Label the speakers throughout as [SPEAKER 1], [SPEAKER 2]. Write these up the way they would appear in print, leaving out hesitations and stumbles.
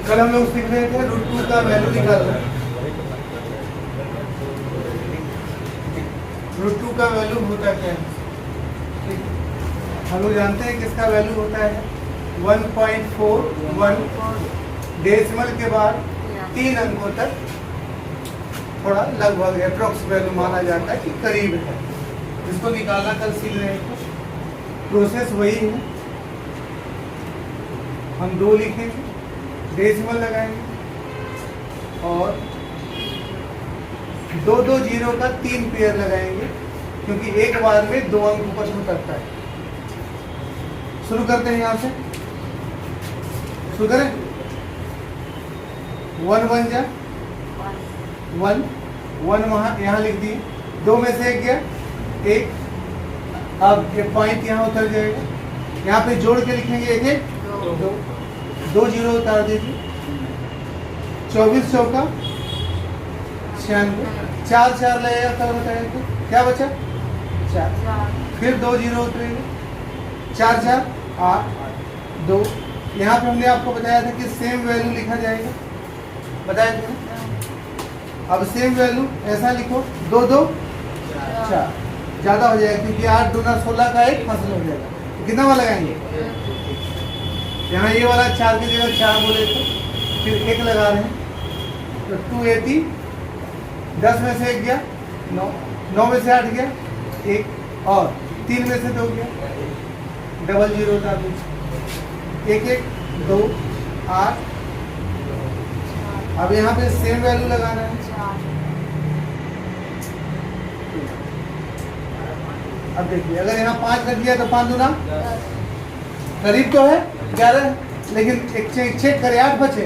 [SPEAKER 1] कल हम लोग सीख रहे थे √2 का वैल्यू निकालना। √2 का वैल्यू होता क्या है? हम लोग जानते हैं कि इसका वैल्यू होता है 1.41 डेसिमल के बाद 3 अंकों तक, थोड़ा लगभग अप्रोक्स वैल्यू माना जाता है कि करीब है। इसको निकालना कल सीख रहे हैं। प्रोसेस वही है, हम 2 लिखेंगे, डेसिमल लगाएंगे और 2 जीरो का 3 पेयर लगाएंगे, क्योंकि एक बार में 2 अंक ऊपर से उतरता है। शुरू करते हैं यहाँ से, शुरू करें। 1 1 जा 1 1 वहाँ यहाँ लिख दिए, 2 में से 1 गया 1। अब ये पॉइंट यहाँ उतर जाएगा, यहाँ पे जोड़ के लिखेंगे 1 1 2 जीरो उतार दीजिए। 24 चौका 96, 4 4 लगेगा, कल बताया तो क्या बचा 4, फिर 2 जीरो उतरेंगे, 4 4 8 2। यहाँ पे हमने आपको बताया था कि सेम वैल्यू लिखा जाएगा, बताया था। अब सेम वैल्यू ऐसा लिखो 2 2 4, ज़्यादा हो जाएगा क्योंकि 8 दूना 16 का 1 हासिल हो जाएगा। तो कितना वाला लगाएंगे? यहाँ ये वाला 4 की जगह 4 बोले तो फिर 1 लगा रहे हैं, तो 280। 10 में से 1 गया 9, 9 में से 8 गया 1 और 3 में से 2 गया, डबल जीरो उतार दीजिए। 1 1 2 8। अब यहाँ पे सेम वैल्यू लगाना है। अब देखिए, अगर यहाँ 5 रख दिया तो 5 दूना करीब तो है 11, लेकिन एक चेक करें, 8 बचे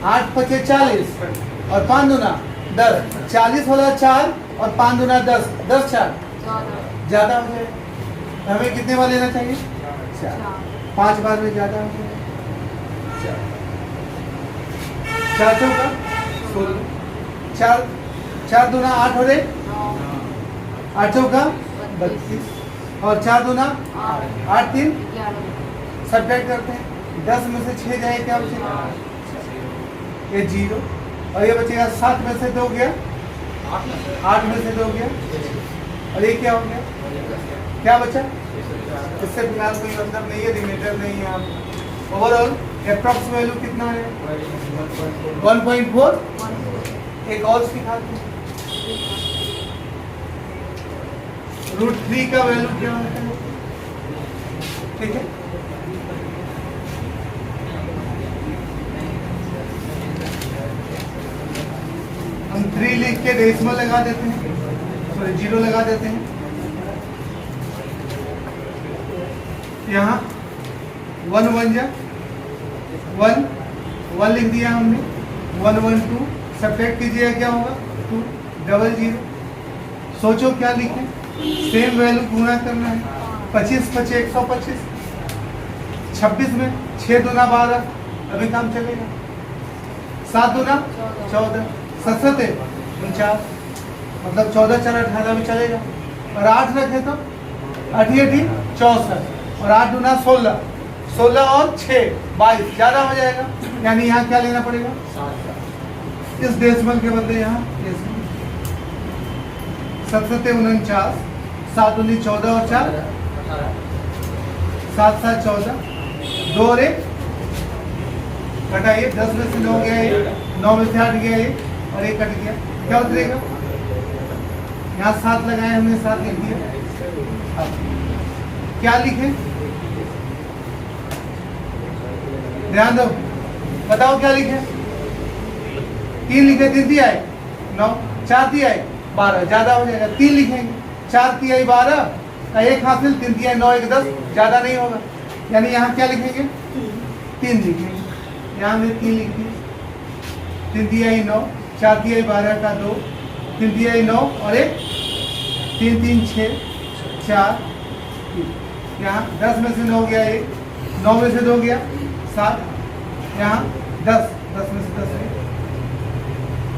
[SPEAKER 1] 8 बचे 40 और 5 दूना 10, 40 वाला 4 और 5 दूना 10, 10 4 ज़्यादा हो जाए। हमें कितने बार लेना चाहिए? 4, 5 बार में ज़्यादा हो जाए। 4 चौका 16, 4 दूना 8 हो रहे, 8 चौका 32 और 4 दूना 8 3 सब्ट्रैक्ट करते हैं। 10 में से 6 जाए, क्या बचेगा? ये 0 और ये बचेगा 7 में से 2 गया, 8 में से 2 गया और ये क्या हो गया? क्या बचा? इससे फिलहाल कोई मतलब नहीं है, रिमेटर नहीं है। ओवरऑल अप्रॉक्स वैल्यू कितना है? 1.4। एक और सिखाते हैं, √3 का वैल्यू क्या होता है? ठीक है, हम 3 लिख के डेसिमल लगा देते हैं, सॉरी 0 लगा देते हैं। यहाँ 1 1 जा 1 1 लिख दिया हमने, 1 1 2 सब्ट्रैक्ट कीजिएगा, क्या होगा? 2 डबल जीरो। सोचो क्या लिखें? सेम वैल्यू गुणा करना है। 25 25 125, 26 में 6 दूना 12, अभी काम चलेगा। 7 दूना 14, 7 49, मतलब 14 4 18 में चलेगा। और 8 रखे तो 8 64 और 8 दूना 16, 16 और 6 22, ज़्यादा हो जाएगा। यानी यहाँ क्या लेना पड़ेगा? इस डेसिमल के बदले यहाँ 7 49, 7 19 14 और 4 7 7 14, 2 और 1 घटाइए। 10 में से 9 गया 1, 9 में से 8 गया 1 और 1 कट गया, क्या उतरेगा? यहाँ 7 लगाए हमने, 7 लिख दिया। अब क्या लिखें? ध्यान दो, बताओ क्या लिखे? 3 लिखे, 3 दिया है 9, 4 दिया है 12, ज़्यादा हो जाएगा। 3 लिखेंगे, 4 दिया है 12 का 1 हासिल, 3 दिया है 9 1 10, ज़्यादा नहीं होगा। यानी यहाँ क्या लिखेंगे? 3 लिखेंगे। यहाँ हमने 3 लिख दिया, 3 दिया है 9, 4 दिया है 12 का 2, 3 दिया है 9 और 1 3 3 6 4 3। यहाँ 10 में से 9 गया 1, 9 में से 2 गया 7, यहाँ 10 में से 10 गया।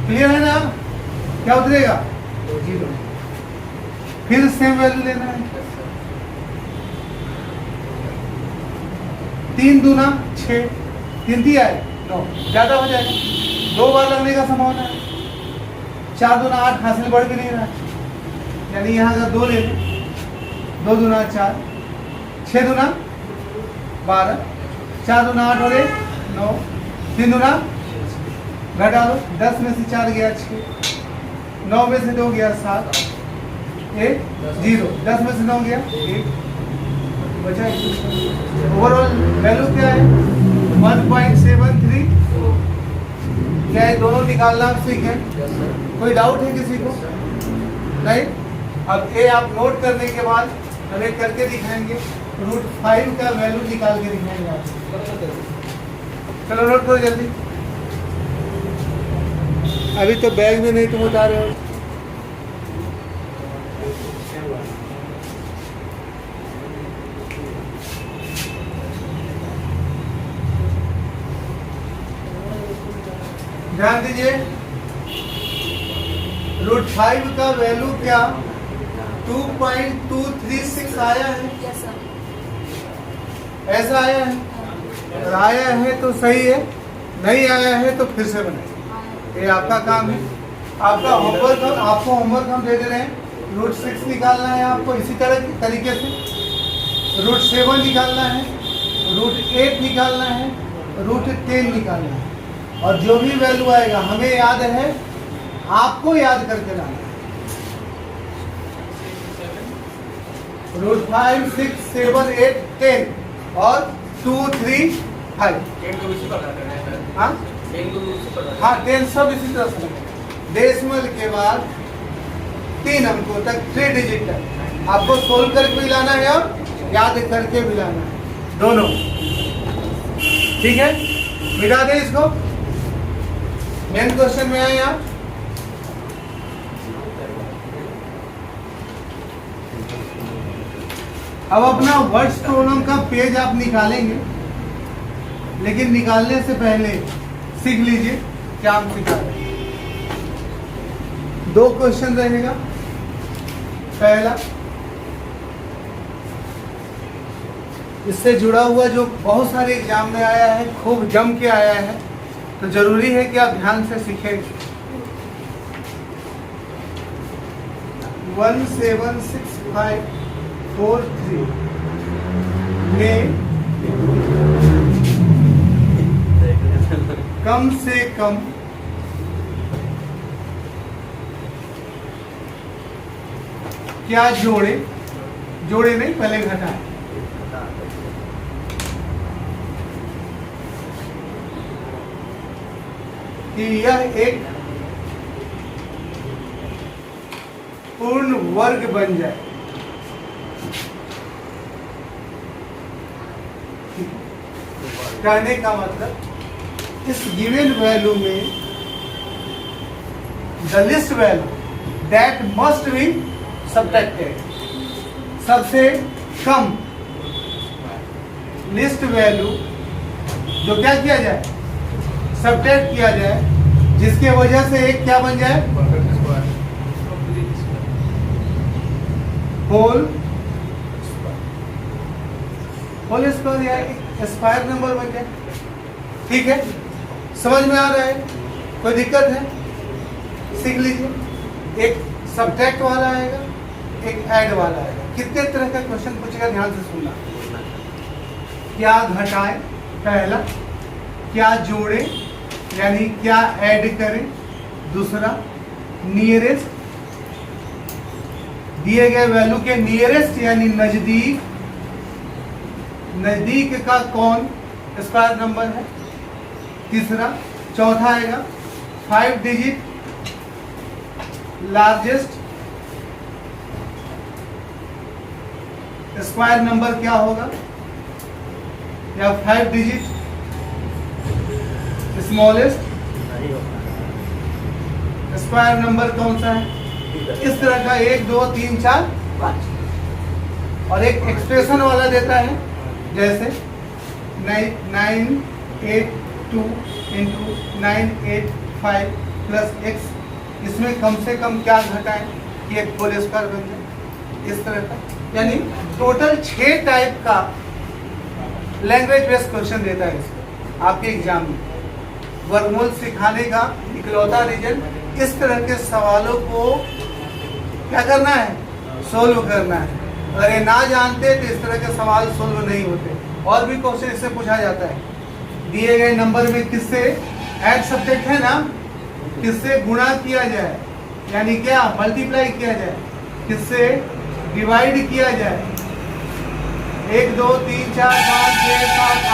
[SPEAKER 1] क्लियर है ना? क्या उतरेगा? 0। फिर सेम वैल्यू लेना है। 3 दूना 6, 3 दिया है 9, ज़्यादा हो जाएगा, 2 बार लगने का संभावना है। 4 दूना 8, हासिल बढ़ भी नहीं रहा, यानी यहाँ का 2 ले लें, 2 दूना 4, 6 दूना 12, 4 दूना 8 हो गए 9, 3 दूना घटा लो, 10 में से 4 गया 6, 9 में से 2 गया 7, 1 0, 10 में से 9 गया 1, बचा। ओवरऑल वैल्यू क्या है 1.73। क्या है, दोनों निकालना आप सीखे? कोई डाउट है किसी को? नहीं। अब ये आप नोट करने के बाद हमें करके दिखाएंगे, √5 का वैल्यू निकाल के दिखाएंगे आप। चलो नोट करो जल्दी, अभी तो बैग में नहीं तुम उतार रहे हो। ध्यान दीजिए, √5 का वैल्यू क्या 2.236 आया है। ऐसा आया है, अगर आया है तो सही है, नहीं आया है तो फिर से बनाए। ये आपका काम है, आपका होमवर्क। आपको होमवर्क हम दे रहे हैं, √6 निकालना है आपको इसी तरीके से, √7 निकालना है, √8 निकालना है, √10 निकालना है, और जो भी वैल्यू आएगा हमें याद है, आपको याद करके लाना है। √5, 6, 7, 8, 10 और 2, 3, 5। हाँ 10 सब इसी तरह से। डेसिमल के बाद 3 अंकों तक 3 डिजिट तक आपको सोल्व करके भी लाना है और याद करके भी लाना है, दोनों। ठीक है, मिटा दें इसको। मेन क्वेश्चन में आए आप। अब अपना वर्ड्स प्रॉब्लम का पेज आप निकालेंगे, लेकिन निकालने से पहले सीख लीजिए क्या हम सिखा रहे हैं। 2 क्वेश्चन रहेगा। पहला, इससे जुड़ा हुआ जो बहुत सारे एग्जाम में आया है, खूब जम के आया है, तो जरूरी है कि आप ध्यान से सीखें। 17653 में कम से कम क्या जोड़े नहीं, पहले घटाएं, कि यह एक पूर्ण वर्ग बन जाए। कहने का मतलब, इस गिवन वैल्यू में the least value that must be subtracted, सबसे कम लिस्ट वैल्यू जो क्या किया जाए, सब्ट्रैक्ट किया जाए, जिसके वजह से एक क्या बन जाए, होल स्क्वायर या स्क्वायर नंबर बन जाए। ठीक है, समझ में आ रहा है? कोई दिक्कत है? सीख लीजिए। एक सब्ट्रैक्ट वाला आएगा, एक ऐड वाला आएगा। कितने तरह का क्वेश्चन पूछेगा, ध्यान से सुनना। क्या घटाएं, पहला। क्या जोड़े यानी क्या ऐड करें, दूसरा। नियरेस्ट, दिए गए वैल्यू के नियरेस्ट यानी नजदीक का कौन स्क्वायर नंबर है, तीसरा। चौथा आएगा 5 डिजिट लार्जेस्ट स्क्वायर नंबर क्या होगा, या 5 डिजिट स्मॉलेस्ट स्क्वायर नंबर कौन सा है। इस तरह का 1 2 3 4 5 और एक एक्सप्रेशन वाला देता है, जैसे 982 इंटू 985 प्लस x। इसमें कम से कम क्या घटाएं कि एक होल स्क्वायर बन जाए, इस तरह का। यानी टोटल 6 टाइप का लैंग्वेज बेस्ड क्वेश्चन देता है इसको आपके एग्जाम में। वर्गमूल सिखाने का इकलौता रीजन, इस तरह के सवालों को क्या करना है, सोल्व करना है। अगर ये ना जानते तो इस तरह के सवाल सोल्व नहीं होते। और भी क्वेश्चन इससे पूछा जाता है, दिए गए नंबर में किससे ऐड सब्जेक्ट है ना, किससे गुणा किया जाए, यानी क्या मल्टीप्लाई किया जाए, किससे डिवाइड किया जाए। 1 2 3 4 5 6 7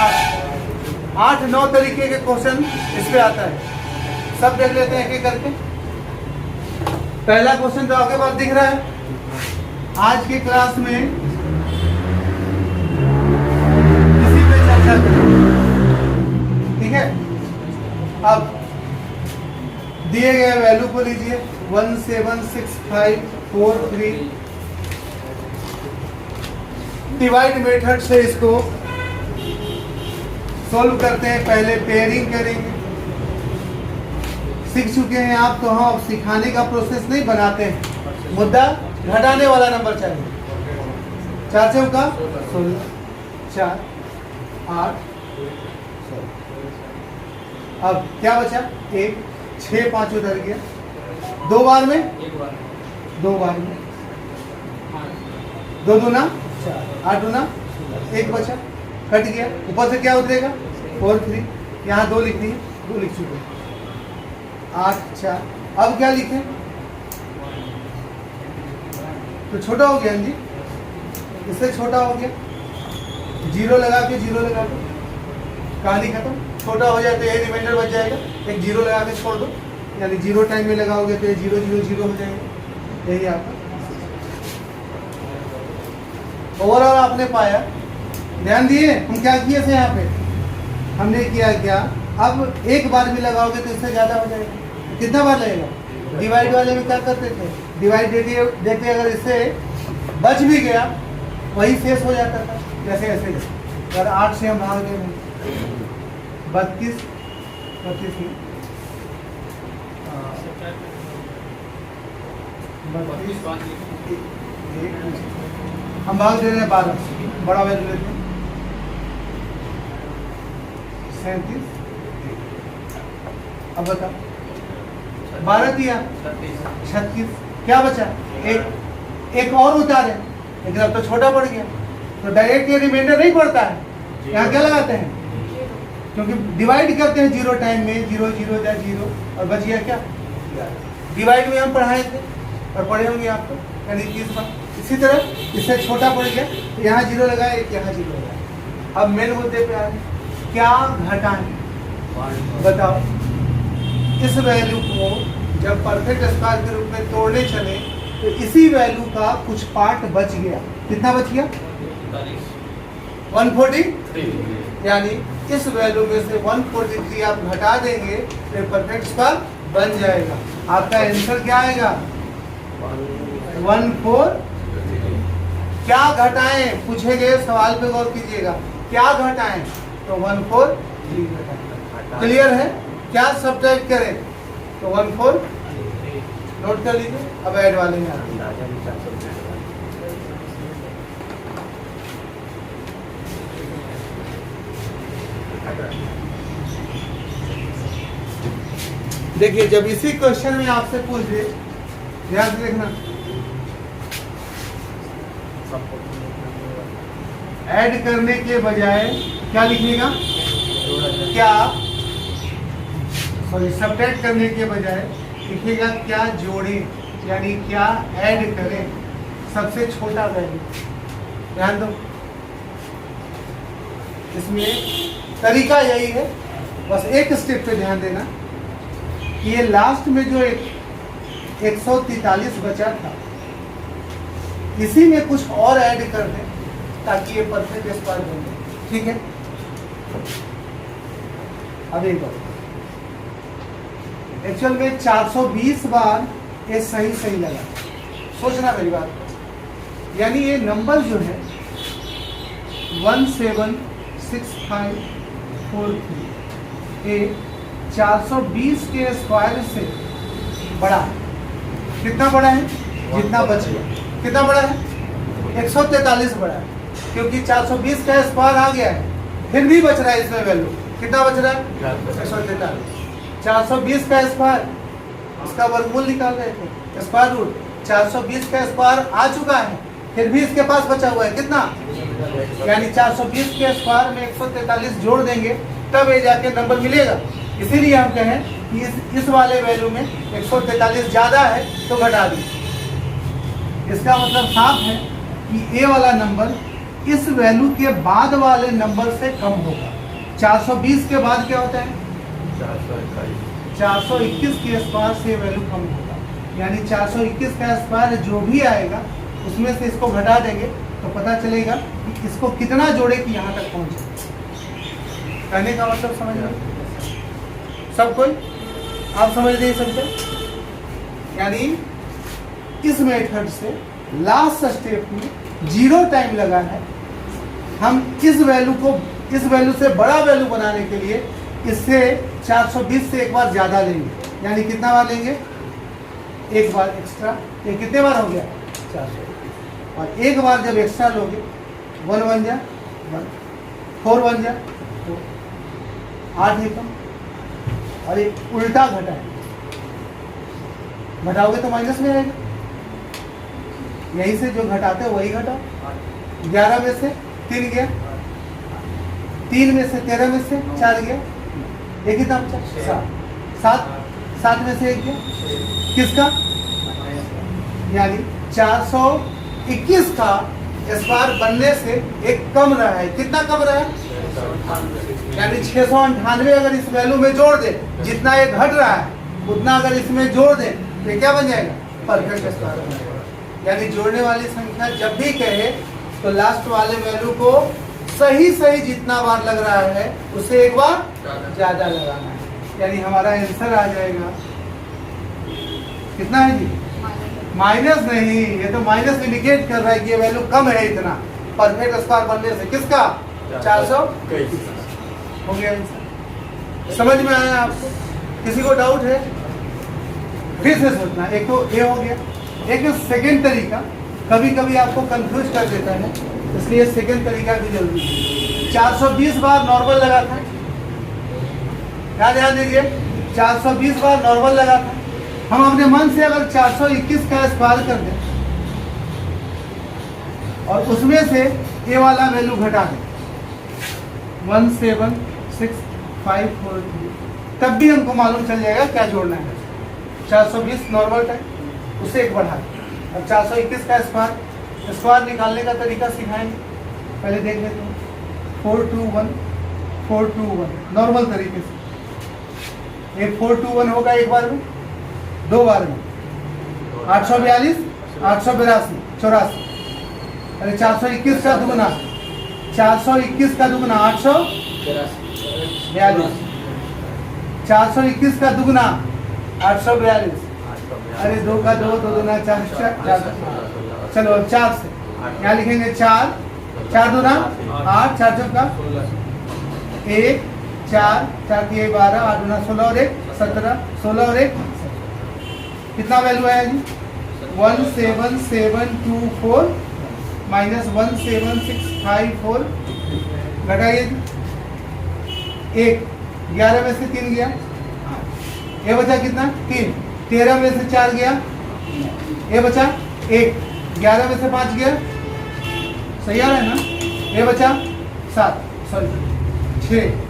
[SPEAKER 1] 8 9 तरीके के क्वेश्चन इस पे आता है। सब देख लेते हैं एक एक करके। पहला क्वेश्चन तो आपके पास दिख रहा है। आज की क्लास में इसी पे चर्चा करेंगे, ठीक है। अब दिए गए वैल्यू को लीजिए 1 7 6 5 4 3। डिवाइड मेथड से इसको सोल्व करते हैं। पहले पेयरिंग करेंगे, सीख चुके हैं आप तो हम अब सिखाने का प्रोसेस नहीं बनाते हैं। मुद्दा घटाने वाला नंबर चाहिए। 4 चौका 16 4 8 16। अब क्या बचा, 1 6 5 उधर गया, 2 बार में 2 बार में 2 दूना 4 8 दूना 1 बचा, कट गया। ऊपर से क्या उतरेगा 4 3, यहाँ 2 लिखनी है, 2 लिख चुके 8 4। अब क्या लिखें, तो छोटा हो गया जी, इससे छोटा हो गया। 0 लगा के 0 लगा के कहानी खत्म। छोटा हो जाए तो यही रिमाइंडर बच जाएगा, एक 0 लगा के छोड़ दो, यानी 0 टाइम में लगाओगे तो ये 0 0 0 हो जाएगा। यही आपका ओवरऑल आपने पाया। ध्यान दिए हम क्या किए थे यहाँ पे, हमने किया क्या, अब एक बार भी लगाओगे तो इससे ज़्यादा हो जाएगा। कितना बार लगेगा, डिवाइड वाले में क्या करते थे, डिवाइड देते अगर इससे बच भी गया वही शेष हो जाता था। जैसे ऐसे अगर 8 से हम भाग गए 32 में 32 हम भाग दे रहे हैं 12, बड़ा वैल्यू लेते हैं 37। अब बताओ 12 दिया 36, क्या बचा, एक और उतारे, लेकिन अब तो छोटा पड़ गया तो डायरेक्ट ये रिमाइंडर नहीं पड़ता है। यहाँ क्या लगाते हैं, क्योंकि डिवाइड करते हैं 0 टाइम में, 0 0 0 और बच गया क्या, डिवाइड में हम पढ़ाए थे और पढ़े होंगे आपको, यानी 30 बार। इसी तरह इससे छोटा पड़ गया तो यहाँ 0 लगाए, एक यहाँ 0 लगाए। अब मेन मुद्दे पे आ गए, क्या घटाएं, बताओ। इस वैल्यू को जब परफेक्ट स्क्वायर के रूप में तोड़ने चले तो इसी वैल्यू का कुछ पार्ट बच गया। कितना बच गया, 143, यानी इस वैल्यू में से 143 आप घटा देंगे तो परफेक्ट स्क्वायर बन जाएगा। आपका आंसर क्या आएगा, 14। क्या घटाएं, पूछे गए सवाल पे गौर कीजिएगा, क्या घटाएं, तो 143 घटाएं। क्लियर है, क्या सब्ट्रैक्ट करें, तो 14 नोट कर लीजिए। अब ऐड वाले में देखिए, जब इसी क्वेश्चन में आपसे पूछ दे, ध्यान से देखना, ऐड करने के बजाय क्या लिखने का, क्या सॉरी सब्ट्रैक्ट करने के बजाय लिखिएगा क्या जोड़ें, यानी क्या ऐड करें, सबसे छोटा वैल्यू। ध्यान दो, इसमें तरीका यही है, बस एक स्टेप पे ध्यान देना कि ये लास्ट में जो 143 बचा था, इसी में कुछ और ऐड कर दें ताकि ये परफेक्ट स्क्वायर बन जाए। ठीक है, अब एक बार एक्चुअल में 420 बार ये सही सही लगा, सोचना मेरी बात, यानी ये नंबर जो है 176543 ये 420 के स्क्वायर से बड़ा है। कितना बड़ा है, जितना बच गया, कितना बड़ा है, 143 बड़ा है, क्योंकि 420 का स्क्वायर आ गया है फिर भी बच रहा है इसमें वैल्यू, कितना बच रहा है 143। 420 का स्क्वायर, इसका वर्गमूल निकाल रहे थे, स्क्वायर रूट 420 का स्क्वायर आ चुका है, फिर भी इसके पास बचा हुआ है कितना, यानी 420 के स्क्वायर में 143 जोड़ देंगे तब ये जाके नंबर मिलेगा। इसीलिए हम कहें कि इस वाले वैल्यू में 143 ज़्यादा है तो घटा दी। इसका मतलब साफ है कि ये वाला नंबर इस वैल्यू के बाद वाले नंबर से कम होगा। 420 के बाद क्या होता है 421 के स्क्वायर से वैल्यू कम होगा, यानी 421 का स्क्वायर जो भी आएगा उसमें से इसको घटा देंगे तो पता चलेगा कि इसको कितना जोड़े कि यहाँ तक पहुँचे। कहने का मतलब समझ रहे सब कोई, आप समझ रहे सबको। यानी इस मेथड से लास्ट स्टेप में 0 टाइम लगा है, हम इस वैल्यू से बड़ा वैल्यू बनाने के लिए इससे 420 से एक बार ज़्यादा लेंगे, यानी कितना बार लेंगे, एक बार एक्स्ट्रा। ये कितने बार हो गया 400, और एक बार जब एक्स्ट्रा लोगे 1 बन जा 1, 4 बन जा 4, 8 ही कम, और ये उल्टा घटा है, घटाओगे तो माइनस में आएगा, यहीं से जो घटाते हो वही घटाओ। 11 में से 3 गया, 3 में से 13 में से 4 गया, एक ही दाम 7 में से 1 गया, किसका, यानी 421 का स्क्वायर बनने से एक कम रहा है, कितना कम रहा है, यानी 698 अगर इस वैल्यू में जोड़ दे, जितना ये घट रहा है उतना अगर इसमें जोड़ दे तो क्या बन जाएगा, परफेक्ट स्क्वायर बन जाएगा। यानी जोड़ने वाली संख्या जब भी कहे तो लास्ट वाले वैल्यू को सही जितना बार लग रहा है उससे एक बार ज्यादा लगाना है, यानी हमारा आंसर आ जाएगा कितना है जी, माइनस नहीं, ये तो माइनस इंडिकेट कर रहा है कि ये वैल्यू कम है इतना, परफेक्ट स्क्वायर बनने से किसका 421 हो गया आंसर। समझ में आया आपको, किसी को डाउट है फिर से सोचना। एक तो ये हो गया, एक सेकेंड तरीका कभी कभी आपको कंफ्यूज कर देता है, इसलिए सेकेंड तरीका भी जरूरी है। 420 बार नॉर्मल लगा था, क्या ध्यान दीजिए, 420 बार नॉर्मल लगा था, हम अपने मन से अगर 421 का स्क्वायर कर दें और उसमें से ये वाला वैल्यू घटा दें 176,543, तब भी हमको मालूम चल जाएगा क्या जोड़ना है। 420 नॉर्मल टाइम, उससे एक बढ़ा और 421 का स्क्वायर निकालने का तरीका सिखाएंगे, पहले देख लेते हैं। 421 नॉर्मल तरीके से, एक 421 होगा एक बार में, 2 बार में 842 882 84, अरे 421 का दुगुना 421 का दुगुना 842, 421 का दुगुना 842, अरे 2 का 2, 2 दूना 4, 4। चलो अब 4 से यहाँ लिखेंगे 4 दूना 8, 4 चौका 1, 4 4 की 12, 8 दूना 16 और 1 17, 16 और 1 कितना वैल्यू आया जी, 17724 माइनस 17654, घटाइए जी, 1 11 में से 3 गया, ये बचा कितना 3, 13 में से 4 गया, ये बचा 1, 11 में से 5 गया, सही आ रहा है ना, ये बचा 7, सॉरी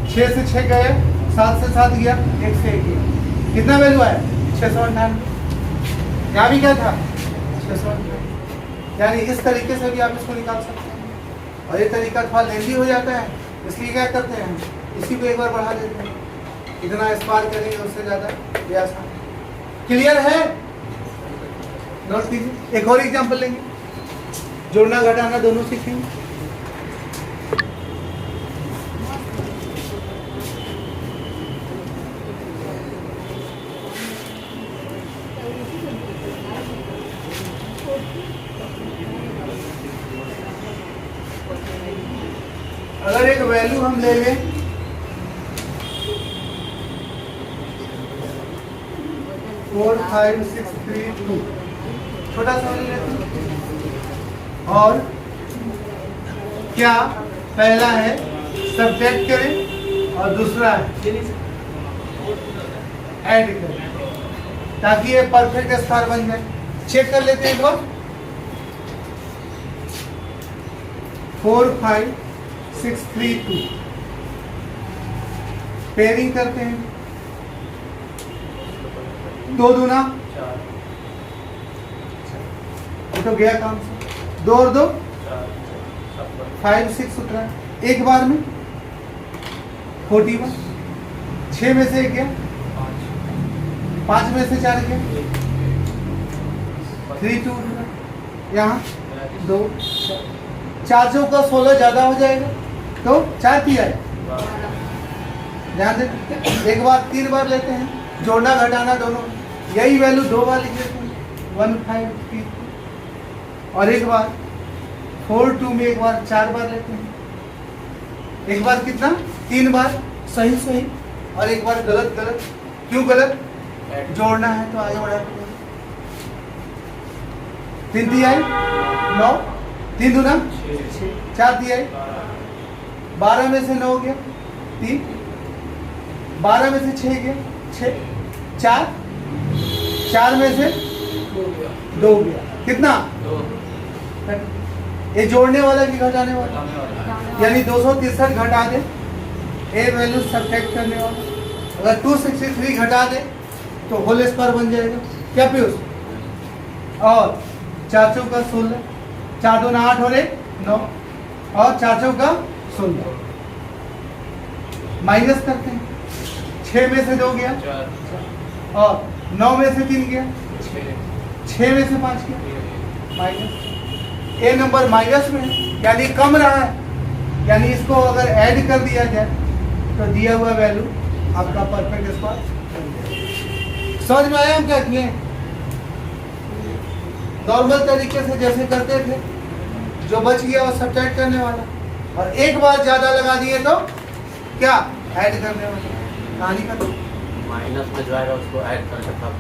[SPEAKER 1] 6 से 6 गया, 7 से 7 गया, 1 से 1 गया, कितना वैल्यू आया 698, यहाँ भी क्या था 698। यानी इस तरीके से भी आप इसको निकाल सकते हैं, और ये तरीका थोड़ा लेंदी हो जाता है, इसलिए क्या करते हैं इसी को एक बार बढ़ा देते हैं, इतना स्क्वायर करेंगे उससे ज़्यादा ये आसान। क्लियर है, नोट कीजिए। एक और एग्जांपल लेंगे, जोड़ना घटाना दोनों सीखेंगे। अगर एक वैल्यू हम ले लें 45632, छोटा सा ले लेते हैं, और क्या पहला है सब्ट्रैक्ट करें और दूसरा ऐड करें, ताकि ये परफेक्ट स्क्वायर बन जाए। चेक कर लेते हैं एक बार। 4 5 6 3 2 पेयरिंग करते हैं। 2 दूना ये तो गया काम से। 2 और 2 5 6 उतरा एक बार में 41। 6 में से 1 गया, 5 में से 4 गया, 3 2 यहाँ 2 4 चौका 16 ज्यादा हो जाएगा तो 4 किया है। ध्यान दें, एक बार 3 बार लेते हैं, जोड़ना घटाना दोनों, यही वैल्यू 2 बार लिख लेते हैं 1 5 3 और एक बार 4 2 में एक बार 4 बार लेते हैं। एक बार कितना 3 बार सही सही और एक बार गलत गलत। क्यों गलत? जोड़ना है तो आगे बढ़ा 3 3 आई 9 3 दूना 4 3 आई 12 में से 9 गया 3, 12 में से 6 गया 6 4 में से 2 गया कितना? ये जोड़ने वाला कि घटाने वाला? यानी 263 घटा दे, ए वैल्यू सब्ट्रैक्ट करने वाला। अगर 263 घटा दे तो होल स्क्वायर बन जाएगा। क्या पीयूष? और 4 चौका 16, 4 दूना 8 और 1 9 और 4 चौका 16। माइनस करते हैं, 6 में से 2 गया और 9 में से 3 गया, 6 में से 5 गया माइनस। ए नंबर माइनस में है यानी कम रहा है, यानी इसको अगर ऐड कर दिया जाए तो दिया हुआ वैल्यू आपका परफेक्ट स्क्वायर। समझ में आया हम क्या किए? नॉर्मल तरीके से जैसे करते थे, जो बच गया वो सब्ट्रैक्ट करने वाला, और एक बार ज्यादा लगा दिए तो क्या ऐड करने वाला। कहानी का
[SPEAKER 2] माइनस में जो आएगा उसको ऐड कर सकता है।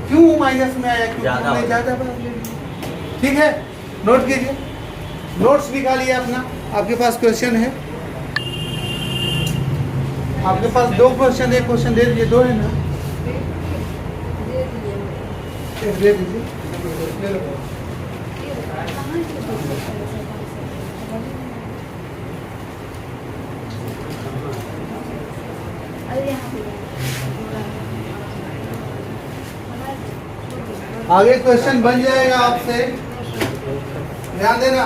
[SPEAKER 1] क्यों माइनस में आया? क्योंकि हमने ज्यादा बार ले लिया। ठीक है, नोट कीजिए, नोट्स निकालिए अपना। आपके पास क्वेश्चन है, आपके पास 2 क्वेश्चन है, क्वेश्चन दे दीजिए। 2 है ना? एक दे दीजिए, ले लो। आगे क्वेश्चन बन जाएगा आपसे, ध्यान देना।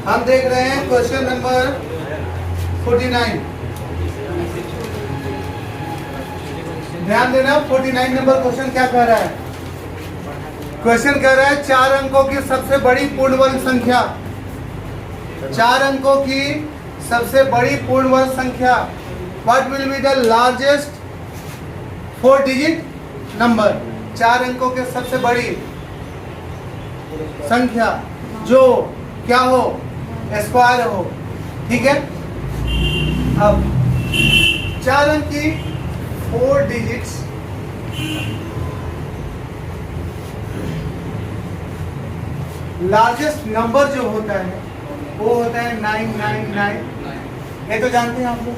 [SPEAKER 1] हम देख रहे हैं क्वेश्चन नंबर 49। ध्यान देना, 49 नंबर क्वेश्चन क्या कह रहा है? क्वेश्चन कह रहा है 4 अंकों की सबसे बड़ी पूर्ण वर्ग संख्या। 4 अंकों की सबसे बड़ी पूर्ण वर्ग संख्या। What will be the largest 4 digit number? 4 अंकों के सबसे बड़ी संख्या जो क्या हो? स्क्वायर हो। ठीक है, अब 4 अंक की 4 डिजिट्स लार्जेस्ट नंबर जो होता है वो होता है 999। ये तो जानते हैं आप लोग,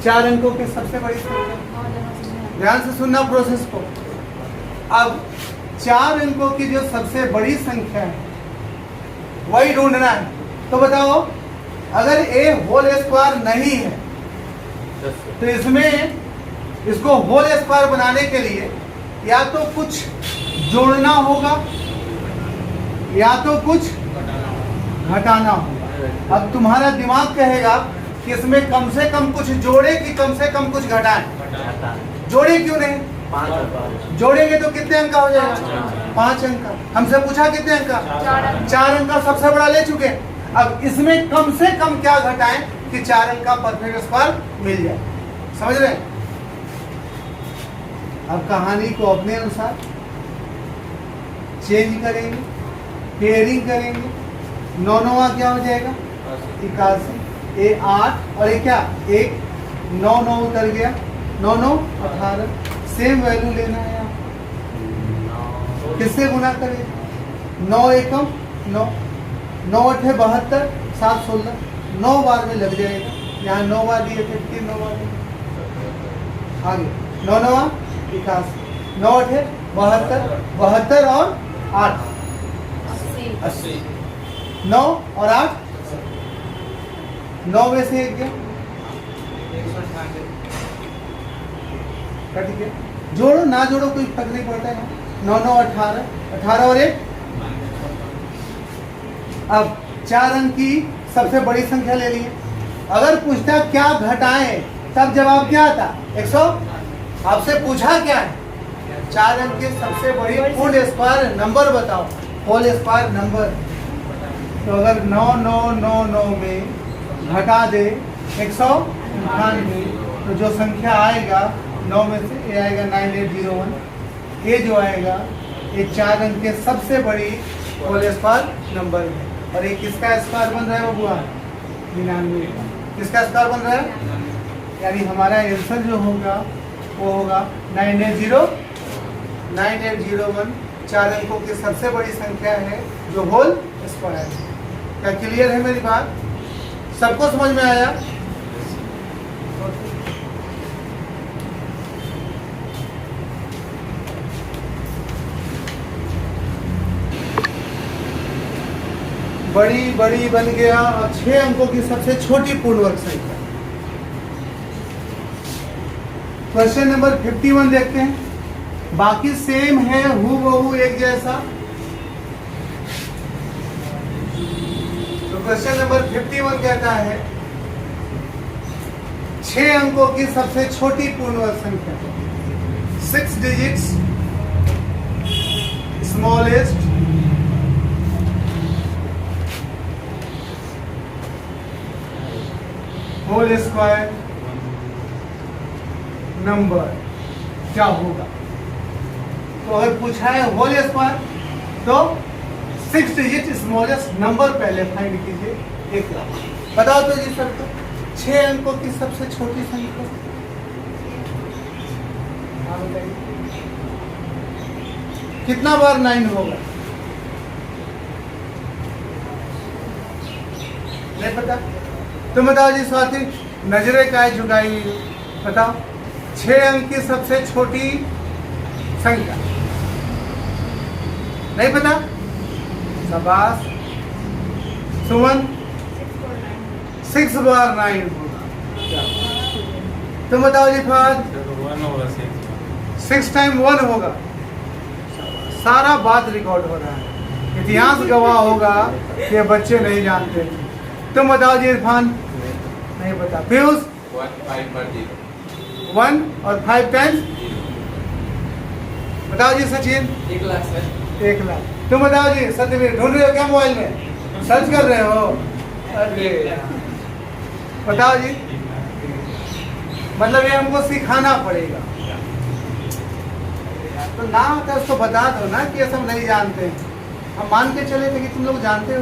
[SPEAKER 1] 4 अंकों के सबसे बड़ी संख्या। ध्यान से सुनना प्रोसेस को। अब 4 अंकों की जो सबसे बड़ी संख्या है वही ढूंढना है। तो बताओ, अगर ए होल स्क्वायर नहीं है तो इसमें इसको होल स्क्वायर बनाने के लिए या तो कुछ जोड़ना होगा या तो कुछ घटाना होगा। अब तुम्हारा दिमाग कहेगा कि इसमें कम से कम कुछ जोड़े कि कम से कम कुछ घटाएं। जोड़े क्यों नहीं?
[SPEAKER 2] 5
[SPEAKER 1] जोड़ेंगे तो कितने अंक का हो जाएगा? 5 अंक का। हमसे पूछा कितने अंक का? 4 अंक का सबसे बड़ा ले चुके। अब इसमें कम से कम क्या घटाएं कि 4 अंक का परफेक्ट स्क्वायर मिल जाए। समझ रहे हैं? अब कहानी को अपने अनुसार चेंज करेंगे, पेयरिंग करेंगे। 9 9 क्या हो जाएगा? 81। ये 8 और ये क्या? 1 9 9 उतर गया, 9 9 18। सेम वैल्यू लेना है आप। किससे गुना करें? 9 एकम 9, 9 8 72, 7 16, 9 बार में लग जाएगा। यहाँ 9 बार दिए थे, फिर 9 बार दिए। आगे 9 9 81, 9 8 72, 72 और 8 80, 9 और 8 9 में से 1 गया, कट गया। जोड़ो ना जोड़ो कोई फर्क नहीं पड़ता है। 9 9 18, 18 और 1। अब 4 अंक की सबसे बड़ी संख्या ले लिए। अगर पूछता क्या घटाएं, तब जवाब क्या आता? 100। आपसे पूछा क्या है? 4 अंक की सबसे बड़ी होल स्क्वायर नंबर बताओ, होल स्क्वायर नंबर। तो अगर 9 9 9 9 में घटा दे 198, तो जो संख्या आएगा 9 में से ये आएगा 9801। ये जो आएगा ये 4 अंक के सबसे बड़ी होल स्क्वायर नंबर है। और ये किसका स्क्वायर बन रहा है बबुआ? 99 का। किसका स्क्वायर बन रहा है? यानी हमारा आंसर जो होगा वो होगा 9801। 4 अंकों की सबसे बड़ी संख्या है जो होल स्क्वायर है। क्या क्लियर है मेरी बात? सबको समझ में आया? बड़ी बड़ी बन गया। और 6 अंकों की सबसे छोटी पूर्ण वर्ग संख्या। क्वेश्चन नंबर 51 देखते हैं। बाकी सेम है, हूबहू एक जैसा। तो क्वेश्चन नंबर 51 कहता है 6 अंकों की सबसे छोटी पूर्ण वर्ग संख्या, 6 digits smallest whole square number क्या होगा? तो अगर पूछा है होल स्क्वायर तो 6 डिजिट स्मॉलेस्ट नंबर पहले फाइंड कीजिए। 1 लाख। बताओ तो जी सर, तो 6 अंकों की सबसे छोटी संख्या। हाँ बताइए, कितना बार 9 होगा? नहीं पता? तो बताओ जी साथी, नजरें काय झुकाई? बताओ 6 अंक की सबसे छोटी संख्या। नहीं पता? शाबाश सुमन। 6 बार 9 होगा। तुम बताओ जी फहद। 6 टाइम 1 होगा। सारा बात रिकॉर्ड हो रहा है, इतिहास गवाह होगा कि बच्चे नहीं जानते। तुम बताओ जी इरफान। नहीं पता। पीयूष। 1 और 5 टाइम्स। बताओ जी सचिन।
[SPEAKER 2] 1 लाख सर।
[SPEAKER 1] 1 लाख। तुम बताओ जी सत्यवीर। ढूंढ रहे हो क्या मोबाइल में? सर्च कर रहे हो? अरे बताओ जी। मतलब ये हमको सिखाना पड़ेगा। तो ना होता है उसको बता दो ना कि ये सब नहीं जानते। हम मान के चले थे कि तुम लोग जानते हो।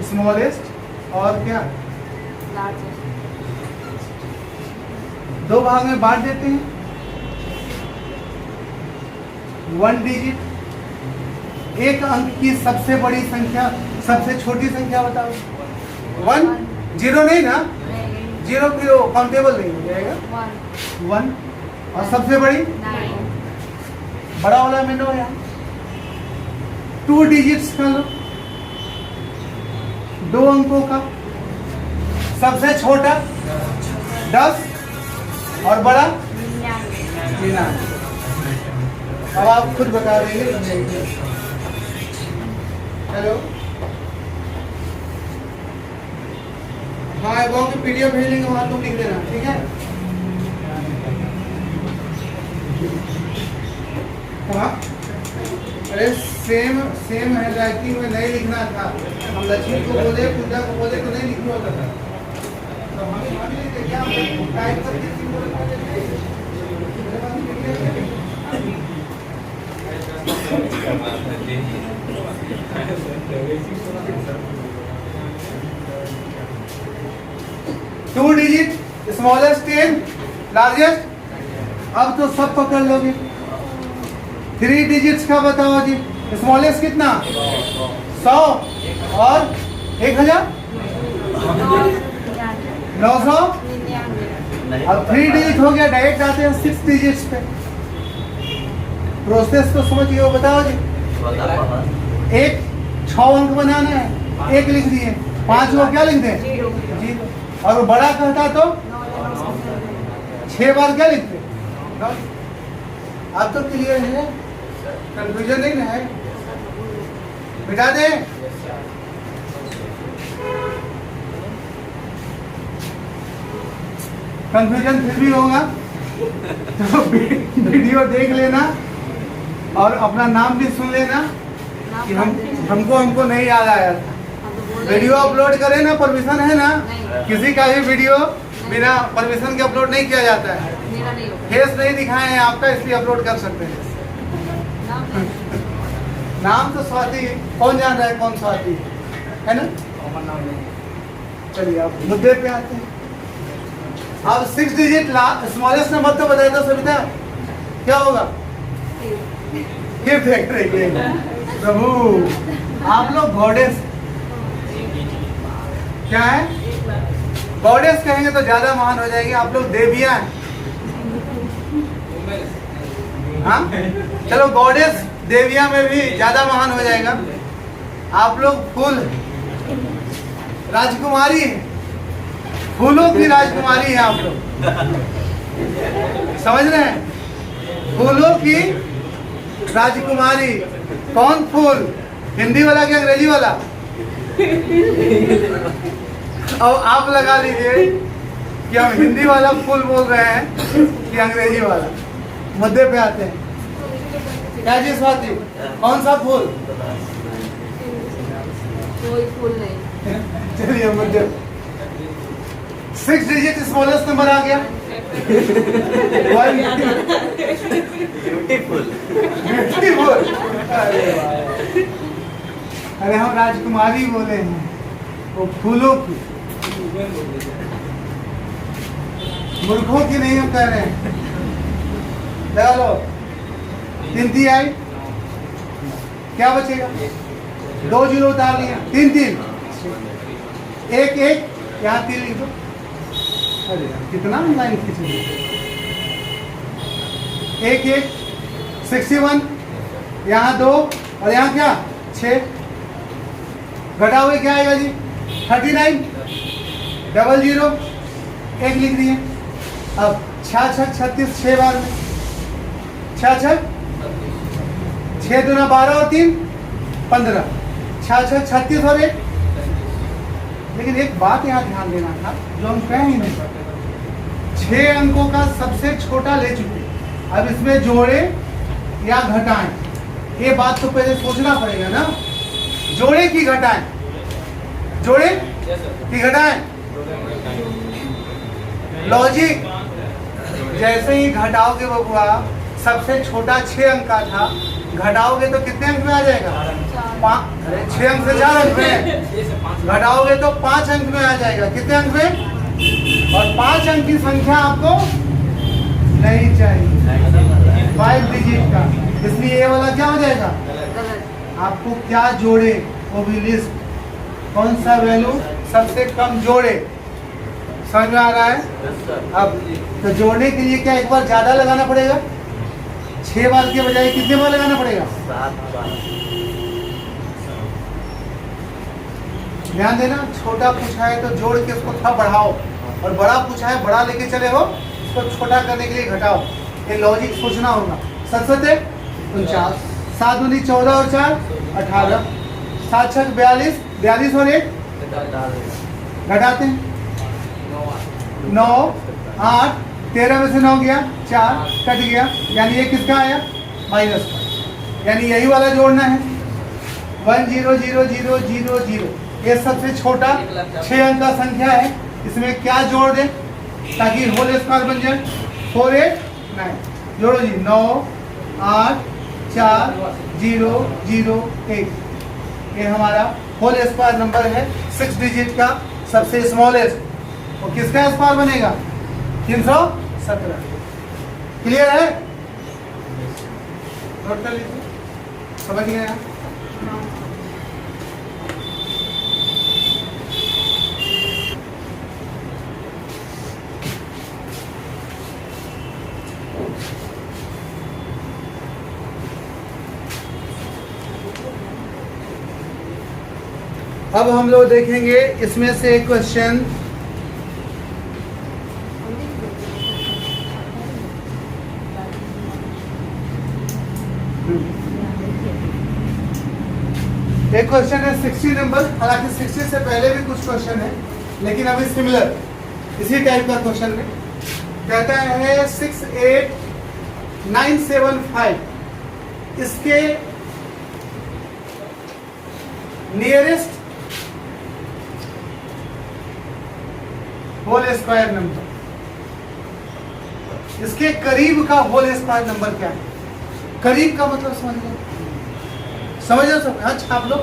[SPEAKER 1] स्मॉलेस्ट और क्या? दो भाग में बांट देते हैं। 1 डिजिट, 1 अंक की सबसे बड़ी संख्या, सबसे छोटी संख्या बताओ। 1 0 नहीं ना? 0 फिर काउंटेबल नहीं हो जाएगा। 1 और सबसे बड़ी
[SPEAKER 3] 9।
[SPEAKER 1] बड़ा वाला में 9 है। 2 डिजिट्स कर लो, 2 अंकों का। सबसे छोटा 10 और बड़ा 99। अब आप खुद बता देंगे। हेलो, हाँ गाँव की पीडीएफ भेज देंगे, वहाँ तुम लिख देना, ठीक है? हाँ, अरे सेम है, राइटिंग में नहीं लिखना था। हम लक्ष्मी को बोले, पूजा को बोले तो नहीं लिखना होता था। तो हम लिखते क्या टाइप करके सिंबल कर देते। Two digit smallest 10 largest. अब तो सब पकड़ लोगे। 3 डिजिट्स का बताओ जी। स्मॉलेस्ट कितना 100 और 1000 900। अब 3 डिजिट हो गया, डायरेक्ट आते हैं 6 डिजिट्स पे। प्रोसेस को समझिए, वो बताओ जी। एक 6 अंक बनाना है, 1 लिख दिए, 5 वो क्या लिख दें 0, और वो बड़ा कहता तो 6 बार क्या लिखते। अब तो क्लियर है, कंफ्यूजन नहीं ना है, मिटा दें। कंफ्यूजन फिर भी होगा तो वीडियो देख लेना और अपना नाम भी सुन लेना कि हमको नहीं याद आया था। वीडियो अपलोड करें ना, परमिशन है ना, किसी का भी वीडियो बिना परमिशन के अपलोड नहीं किया जाता है। फेस नहीं दिखाए हैं आपका, इसलिए अपलोड कर सकते हैं। नाम तो स्वाति, कौन जान रहा है कौन स्वाति है ना। चलिए अब मुद्दे पे आते हैं। अब 6 डिजिट स्मॉलेस्ट नंबर तो बताया था सविता, क्या होगा। फिर देख रही प्रभु, आप लोग गॉडेस क्या है, गॉडेस कहेंगे तो ज्यादा महान हो जाएगी। आप लोग देवियां हैं, हाँ चलो गॉडेस देवियां में भी ज्यादा महान हो जाएगा। आप लोग फूल राजकुमारी है, फूलों की राजकुमारी है आप लोग, समझ रहे हैं। फूलों की राजकुमारी, कौन फूल, हिंदी वाला कि अंग्रेजी वाला। और आप लगा लीजिए कि हम हिंदी वाला फूल बोल रहे हैं कि अंग्रेजी वाला। मुद्दे पे आते हैं, क्या चीज स्वाति, कौन सा फूल।
[SPEAKER 3] कोई फूल नहीं।
[SPEAKER 1] चलिए मुद्दे। 6 डिजिट स्मॉलेस्ट नंबर आ गया,
[SPEAKER 2] ब्यूटीफुल।
[SPEAKER 1] अरे हम राजकुमारी बोले हैं, वो फूलों की, मूर्खों की नहीं हम कह रहे हैं। लगा लो, 3 आई, क्या बचेगा, 2 जीरो उतार लिया, 3 1 1, यहाँ 3 लिख दो। अरे यार कितना लाइन खींच ली। 1 1 61, यहाँ 2 और यहाँ क्या 6, घटाओगे क्या आएगा जी 39, 00, 1 लिख दिए। अब 6 6 36, 6 बार में 6 6 6 2 12 और 3 15, 6 6 36 और 1। लेकिन एक बात यहाँ ध्यान देना था जो हम कह ही नहीं, 6 अंकों का सबसे छोटा ले चुके, अब इसमें जोड़े या घटाएं, ये बात तो पहले सोचना पड़ेगा ना। जोड़े की घटाएं, जोड़े की घटाएं, लॉजिक जैसे ही घटाओगे बबुआ, सबसे छोटा 6 अंक का था, घटाओगे तो कितने अंक में आ जाएगा, 6 अंक से 4 अंक में, घटाओगे तो 5 अंक में आ जाएगा। कितने अंक में, और 5 अंक की संख्या आपको नहीं चाहिए, 5 डिजिट का, इसलिए ये वाला क्या हो जाएगा। आपको क्या जोड़े, वो भी लिस्ट, कौन सा वैल्यू सबसे कम जोड़े, समझ में आ रहा है। अब तो जोड़ने के लिए क्या एक बार ज्यादा लगाना पड़ेगा, 6 बार के बजाय कितने बार लगाना पड़ेगा,
[SPEAKER 2] 7 बार।
[SPEAKER 1] ध्यान देना, छोटा पूछा है तो जोड़ के उसको थोड़ा बढ़ाओ, और बड़ा पूछा है बड़ा लेके चले हो, उसको छोटा करने के लिए घटाओ। ये लॉजिक सोचना होगा। 7 7 49, 7 दूनी 14 और 4 18, 7 6 42, 42 और 1 घटाते हैं 9 8, 13 में से 9 गया, 4 कट गया, यानी ये किसका आया, माइनस का, यानी यही वाला जोड़ना है। 1 0 0 0 0 0, ये सबसे छोटा 6 अंक का संख्या है, इसमें क्या जोड़ दें ताकि होल स्क्वायर बन जाए, 4 8 9, जोड़ो जी, 9 8 4 0 0 1, ये हमारा होल स्क्वायर नंबर है 6 डिजिट का, सबसे स्मॉलेस्ट। और किसका स्क्वायर बनेगा, 317। क्लियर है, नोट कर लीजिए। समझ गए आप? अब हम लोग देखेंगे इसमें से एक क्वेश्चन। एक क्वेश्चन है 60 नंबर, हालांकि 60 से पहले भी कुछ क्वेश्चन है, लेकिन अभी सिमिलर इसी टाइप का क्वेश्चन है। कहता है 68975 इसके नियरेस्ट होल स्क्वायर नंबर, इसके करीब का होल स्क्वायर नंबर क्या है? करीब का मतलब समझ लो सब। हाँ, छाप लो।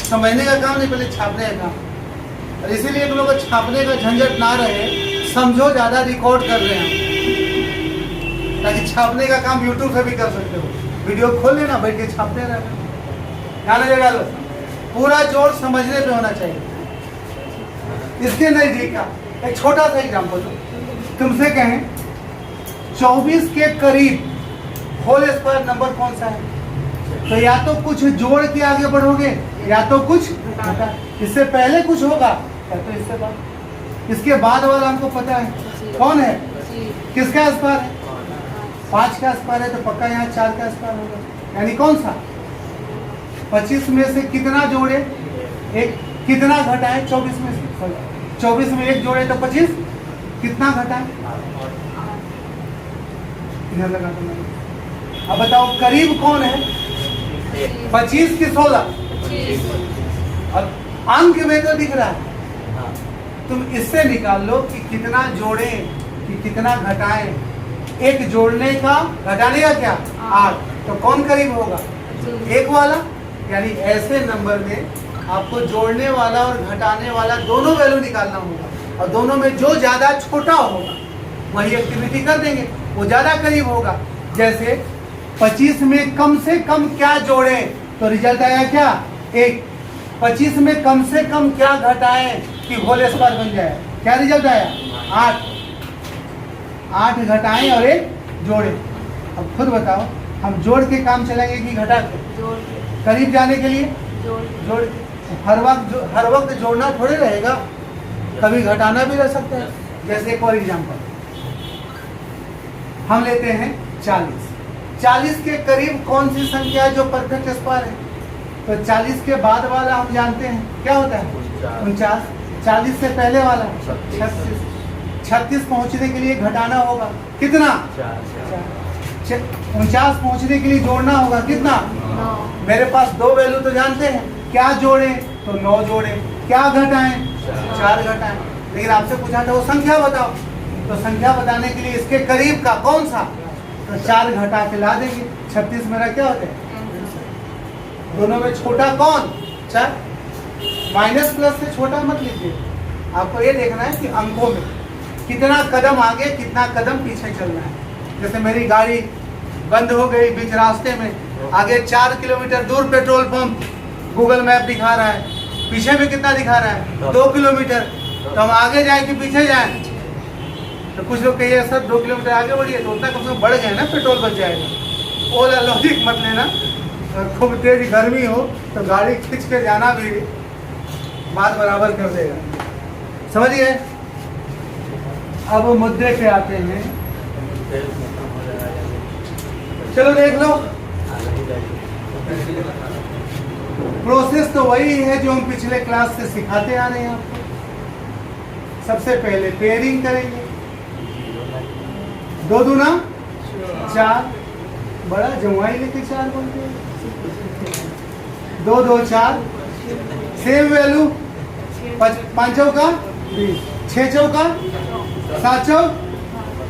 [SPEAKER 1] समझने का काम नहीं, पहले छापने का काम। और इसीलिए तुम लोग को छापने का झंझट ना रहे, समझो ज्यादा, रिकॉर्ड कर रहे हैं ताकि छापने का काम यूट्यूब से भी कर सकते हो। वीडियो खोल लेना, बैठ के छापते रहना। ध्यान लगा लो, पूरा जोर समझने पे होना चाहिए। इसके नजदीक का एक छोटा सा एग्जाम्पल दो। तुमसे कहें 24 के करीब होल स्क्वायर नंबर कौन सा है, तो या तो कुछ जोड़ के आगे बढ़ोगे या तो कुछ घटा। इससे पहले कुछ होगा या तो इससे बाद। इसके बाद वाला हमको पता है कौन है, किसका स्क्वायर है? 5 का स्क्वायर है, तो पक्का यहाँ 4 का स्क्वायर होगा। यानी कौन सा? 25 में से कितना जोड़े, एक। कितना घटाए 24 में से? 24 में 1 जोड़े तो 25, कितना घटाए? इधर लगा दो। अब बताओ करीब कौन है? 25 की 16 और अंक में तो दिख रहा है। तुम इससे निकाल लो कि कितना जोड़े कि कितना घटाएं। एक जोड़ने का, घटाने का क्या? 8। तो कौन करीब होगा? 1 वाला। यानी ऐसे नंबर में आपको जोड़ने वाला और घटाने वाला दोनों वैल्यू निकालना होगा, और दोनों में जो ज्यादा छोटा होगा वही एक्टिविटी कर देंगे, वो ज्यादा करीब होगा। जैसे 25 में कम से कम क्या जोड़े, तो रिजल्ट आया क्या? 1। 25 में कम से कम क्या घटाएं कि होल स्क्वायर बन जाए, क्या रिजल्ट आया? 8। 8 घटाएं और 1 जोड़े। अब खुद बताओ, हम जोड़ के काम चलेंगे कि घटा के? करीब जाने के लिए जोड़। हर वक्त जोड़ना थोड़े रहेगा, कभी घटाना भी रह सकता है। जैसे एक और एग्जांपल हम लेते हैं 40। 40 के करीब कौन सी संख्या है जो परफेक्ट स्क्वायर है? तो 40 के बाद वाला हम जानते हैं क्या होता है? 49। 40 से पहले वाला 36। 36 पहुंचने के लिए घटाना होगा कितना? 49 पहुंचने के लिए जोड़ना होगा कितना? 9। मेरे पास 2 वैल्यू तो जानते हैं, क्या जोड़े? तो 9 जोड़े। क्या घटाएं? 4 घटाएं। लेकिन आपसे पूछा था वो संख्या बताओ, तो संख्या बताने के लिए इसके करीब का कौन सा? तो 4 घटा के ला देंगे। 36 मेरा क्या होता है? दोनों में छोटा कौन? 4। माइनस प्लस से छोटा मत लीजिए, आपको ये देखना है कि अंकों में कितना कदम आगे कितना कदम पीछे चलना है। जैसे मेरी गाड़ी बंद हो गई बीच रास्ते में, आगे 4 किलोमीटर दूर पेट्रोल पंप गूगल मैप दिखा रहा है, पीछे में कितना दिखा रहा है? 2 किलोमीटर। तो हम आगे जाए कि पीछे जाए? तो कुछ लोग कहिए सर 2 किलोमीटर आगे बढ़िए, तो उतना कम से कम बढ़ गए ना, पेट्रोल बच जाएगा। ओला लॉजिक मत लेना, खूब तेज गर्मी हो तो गाड़ी खींच के जाना भी बात बराबर कर देगा। समझिए। अब मुद्दे पे आते हैं, चलो देख लो। प्रोसेस तो वही है जो हम पिछले क्लास से सिखाते आ रहे हैं आपको। सबसे पहले पेयरिंग करेंगे, 2 दूना 4, बड़ा जमुआई लेके 4 बोलते हैं। 2 2 4, सेम वैल्यू। 5 चौका 20, 6 चौका 7 चौक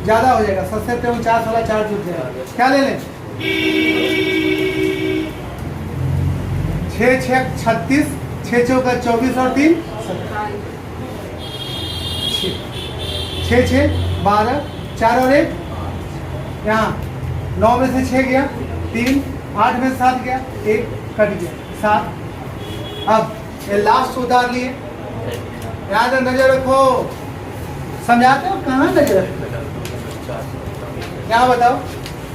[SPEAKER 1] ज्यादा हो जाएगा, 7 से 49 वाला 4 जुट जाएगा। क्या ले लें? 6 6 36, 6 चौका 24 और 3 6 6 12, 4 और 1 यहाँ 9 में से 6 गया 3 8 में से 7 गया, 1 कट गया, 7। अब ये लास्ट उतार लिए, यहाँ से नजर रखो, समझाते हो कहाँ नजर रखो? यहाँ बताओ,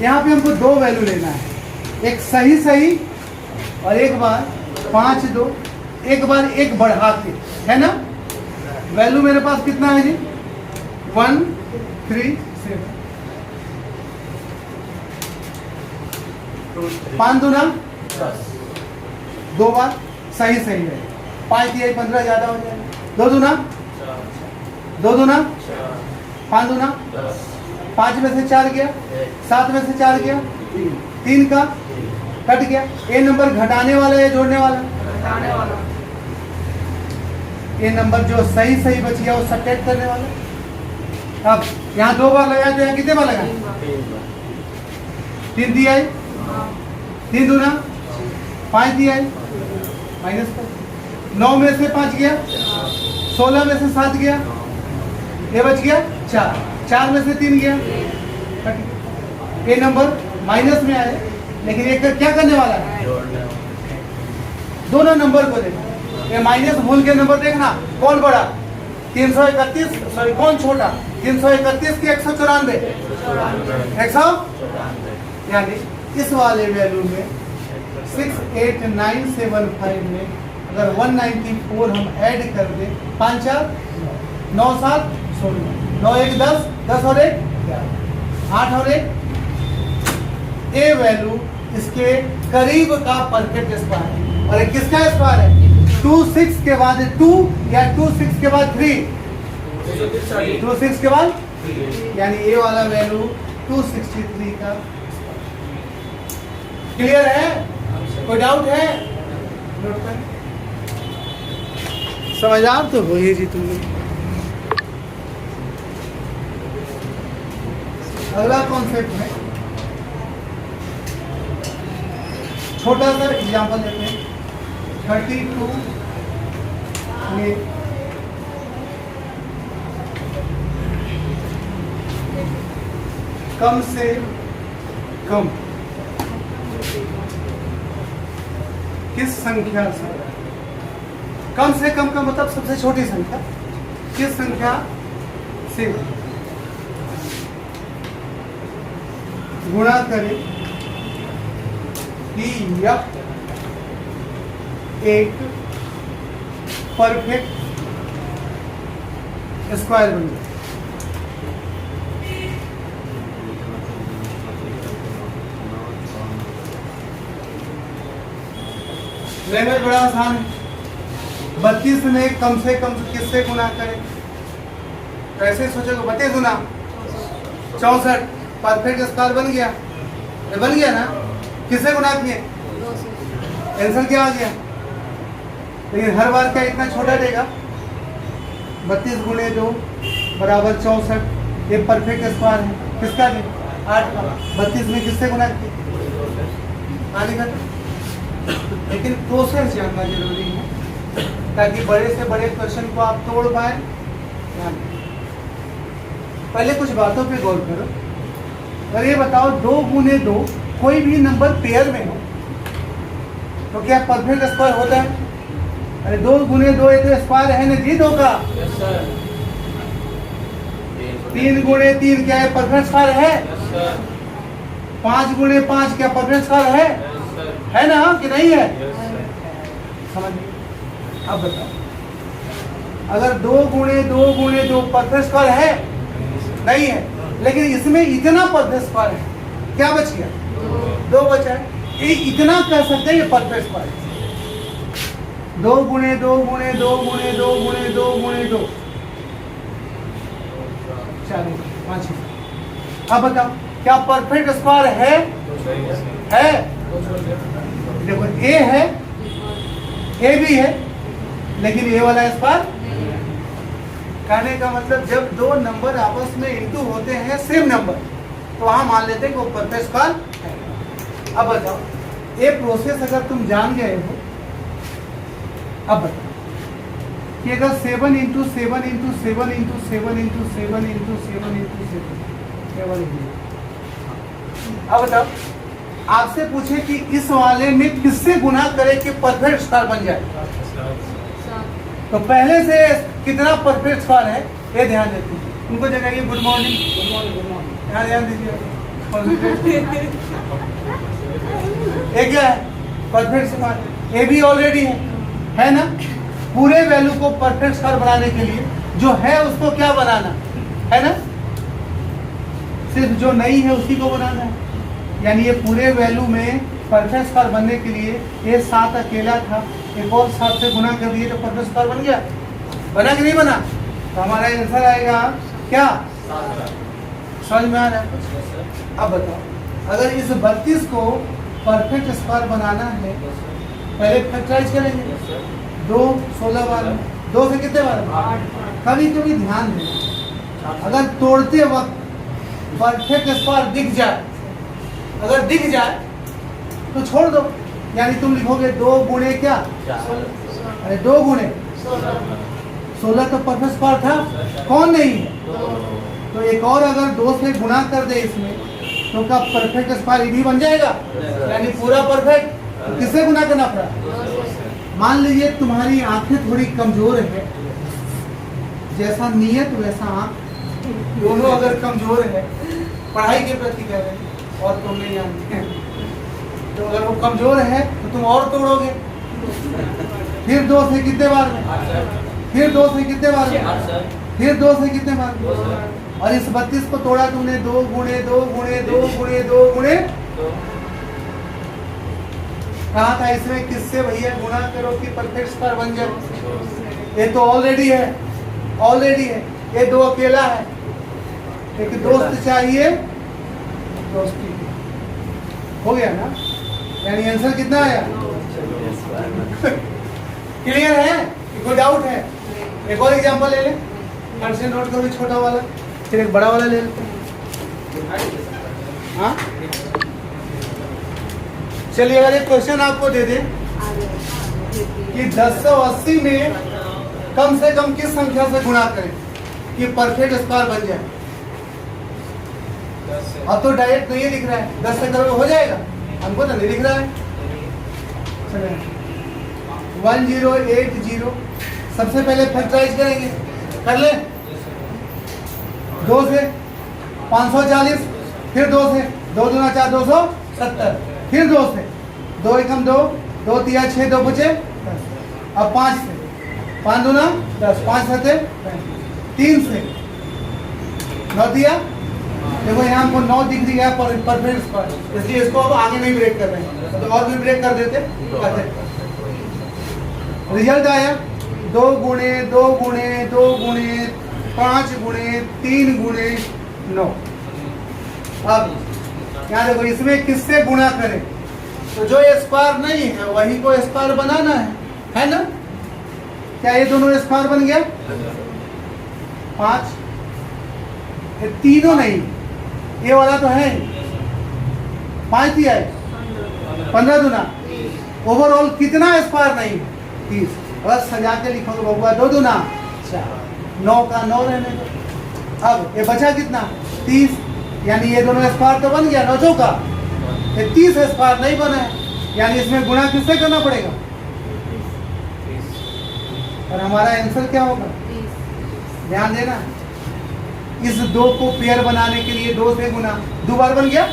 [SPEAKER 1] यहाँ पे हमको 2 वैल्यू लेना है, एक सही सही और एक बार 5 2, एक बार एक बढ़ा के, है ना? वैल्यू मेरे पास कितना है जी? 1 3 7, 5 दूना 2 बार सही सही है, 5 दिया 15 ज्यादा हो जाएगा, 2 दूना 5 दूना 5 में से 4 गया, 7 में से 4 गया, 3 का कट गया। ये नंबर घटाने वाला है या जोड़ने वाला?
[SPEAKER 3] घटाने वाला।
[SPEAKER 1] ये नंबर जो सही सही बच गया वो सब्ट्रैक्ट करने वाला। अब यहाँ 2 बार लगाया तो यहाँ कितने बार लगाया? 3 दिया है, 3 दूना 5 दिया है, माइनस कर। 9 में से 5 गया, 16 में से 7 गया, ये बच गया 4, 4 में से 3 गया, ये नंबर माइनस में आए, लेकिन ये क्या करने वाला है? दोनों नंबर को देखना, ये माइनस भूल के नंबर देखना, कौन बड़ा? 331, सॉरी कौन छोटा? 331 की 194, 100, यानी इस वाले वैल्यू में 68975 में अगर 194 हम ऐड कर दें, 5 4 9 7 16, 9 1 10, 10 और 1 8 और 1, ये वैल्यू इसके करीब का परफेक्ट स्क्वायर है। और ये किसका स्क्वायर है? 26 के बाद 2 या 26 के बाद 3, 26 के बाद, यानी ये वाला वैल्यू 263 का। क्लियर है? कोई डाउट है? समझदार तो हो ही जी तुम। अगला कॉन्सेप्ट है, छोटा सा एग्जाम्पल देते हैं। 32 में कम से कम किस संख्या से, कम से कम का मतलब सबसे छोटी संख्या, किस संख्या से गुणा करें कि यह एक परफेक्ट स्क्वायर बन जाए। लैंग्वेज बड़ा आसान है। 32 में कम से कम किससे गुना करें? कैसे सोचोगे? 32 गुना 64, परफेक्ट स्क्वायर बन गया, ये बन गया ना? किससे गुना किए? आंसर क्या आ गया? लेकिन हर बार क्या इतना छोटा देगा? 32 गुणे 2 बराबर 64, ये परफेक्ट स्क्वायर है, किसका भी? 8 का। 32 में किससे गुना किए? आगे का। लेकिन प्रोसेस जानना जरूरी है ताकि बड़े से बड़े क्वेश्चन को आप तोड़ पाए। पहले कुछ बातों पे गौर करो। अगर ये बताओ 2 गुणे 2 कोई भी नंबर पेयर में हो तो क्या परफेक्ट स्क्वायर होता है? अरे 2 गुणे 2 ये तो स्क्वायर है ना जी 2 का। 3 गुणे 3 क्या है? परफेक्ट स्क्वायर है। 5 गुणे 5 क्या परफेक्ट स्क्वायर है ना कि नहीं है? समझ। अब बताओ, अगर 2 गुणे 2 गुणे 2 परफेक्ट स्क्वायर है? नहीं है, लेकिन इसमें इतना परफेक्ट स्क्वायर है, क्या बच गया? 2 बचा है। ये इतना कह सकते हैं ये परफेक्ट स्क्वायर है। 2 गुणे 2 गुणे 2 गुणे 2 गुणे 2 गुणे 2 4 5। अब बताओ क्या परफेक्ट स्क्वायर है? देखो ए है, ए भी है, लेकिन ये वाला स्क्वायर। कहने का मतलब जब 2 नंबर आपस में इंटू होते हैं सेम नंबर, तो वहां मान लेते हैं कि वो परफेक्ट स्क्वायर है। अब बताओ ये प्रोसेस अगर तुम जान गए हो, अब बताओ कि अगर 7 into 7 into 7 into 7 into 7 into 7 into 7, अब बताओ आपसे पूछे कि इस वाले में किससे गुना करे कि परफेक्ट स्क्वायर बन जाए, तो पहले से कितना परफेक्ट स्क्वायर है ये ध्यान देते हैं। उनको जगाइए, गुड मॉर्निंग, यहाँ ध्यान दीजिए। ये क्या है? Perfect square. ये भी ऑलरेडी है ना। पूरे वैल्यू को परफेक्ट स्क्वायर बनाने के लिए जो है उसको क्या बनाना है ना, सिर्फ जो नहीं है उसी को बनाना है। यानी ये पूरे वैल्यू में परफेक्ट स्क्वायर बनने के लिए ये 7 अकेला था, एक और 7 से गुना कर दिए तो परफेक्ट स्क्वायर बन गया। बना कि नहीं बना? तो हमारा आंसर आएगा क्या? समझ में आ रहा है? अब बताओ, अगर इस 32 को परफेक्ट स्क्वायर बनाना है, पहले फैक्टराइज करेंगे। 2 16 बार, 2 से कितने बार? कभी कभी ध्यान देना, अगर तोड़ते वक्त परफेक्ट स्क्वायर दिख जाए, अगर दिख जाए तो छोड़ दो। यानी तुम लिखोगे 2 गुणे क्या? अरे 2 गुणे 16 तो परफेक्ट स्क्वायर था, कौन नहीं है? तो एक और अगर 2 से गुना कर दे इसमें तो क्या परफेक्ट स्क्वायर भी बन जाएगा? यानी पूरा परफेक्ट। तो किससे गुना करना पड़ा? मान लीजिए तुम्हारी आंखें थोड़ी कमजोर है, जैसा नियत वैसा आंख, दोनों अगर कमजोर है, पढ़ाई के प्रति कह रहे हैं और तुम नहीं जानते हैं, तो अगर वो कमजोर है तो तुम और तोड़ोगे। फिर 2 से कितने बार में? फिर 2 से कितने बार में? फिर 2 से कितने बार में? और इस 32 को तोड़ा तुमने 2 गुणे 2 गुणे 2 गुणे 2 गुणे, कहा था इसमें किससे भैया गुना करो कि परफेक्ट स्क्वायर बन जाए? ये तो ऑलरेडी है, ऑलरेडी है। ये 2 अकेला है, एक दोस्त चाहिए, दोस्ती हो गया ना। यानी आंसर कितना आया? क्लियर है? कोई डाउट है? एक और एग्जांपल ले ले, हर से नोट करो, छोटा वाला, फिर एक बड़ा वाला ले लेते हैं। हाँ चलिए, अगर एक क्वेश्चन आपको दे दे कि 1080 में कम से कम किस संख्या से गुणा करें कि परफेक्ट स्क्वायर बन जाए? अब तो डायरेक्ट नहीं लिख रहा है, 10 से करोगे हो जाएगा, हमको तो नहीं लिख रहा है। 1080 सबसे पहले फैक्टराइज करेंगे, कर ले। 2 से 540, फिर 2 से 2 दूना 4 270, फिर 2 से 2 एकम 2, 2 तिया 6, 2 बचे 10। अब 5 से 5 दूना 10, 5 सते 3 से 9 दिया। देखो यहाँ हमको 9 दिख गया परफेक्ट स्क्वायर, इसलिए इसको अब आगे नहीं ब्रेक कर रहे हैं, तो और भी ब्रेक कर देते। रिजल्ट आया 2 गुणे 2 गुणे 2 गुणे 5 गुणे 3 गुणे 9। अब यहाँ देखो इसमें किससे गुणा करें, तो जो स्क्वायर नहीं है वही को स्क्वायर बनाना है ना। क्या ये दोनों स्क्वायर बन गया? 5, ये तीनों नहीं, ये वाला तो है 5 दिया है, 15 दूना, ओवरऑल कितना स्क्वायर नहीं? 30। अगर सजा के लिखोगे बबुआ 2 दूना 4, 9 का 9 रहने दो। अब ये बचा कितना? 30। यानी ये दोनों स्क्वायर तो बन गया 9 चौका, ये 30 स्क्वायर नहीं बना है, यानी इसमें गुणा किससे करना पड़ेगा? और हमारा आंसर क्या होगा? ध्यान देना, इस 2 को पेयर बनाने के लिए 2 से गुना, 2 बार बन गया।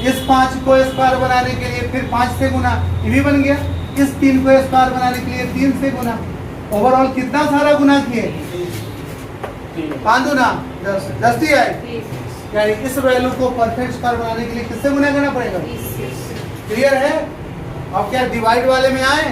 [SPEAKER 1] इस 5 को स्क्वायर बनाने के लिए फिर 5 से गुना, ये भी बन गया। इस 3 को स्क्वायर बनाने के लिए 3 से गुना। ओवरऑल कितना सारा गुना किए? 5 दूना 10, 10 दिया है। यानी इस वैल्यू को परफेक्ट स्क्वायर बनाने के लिए किससे गुना करना पड़ेगा? क्लियर है? अब क्या डिवाइड वाले में आए?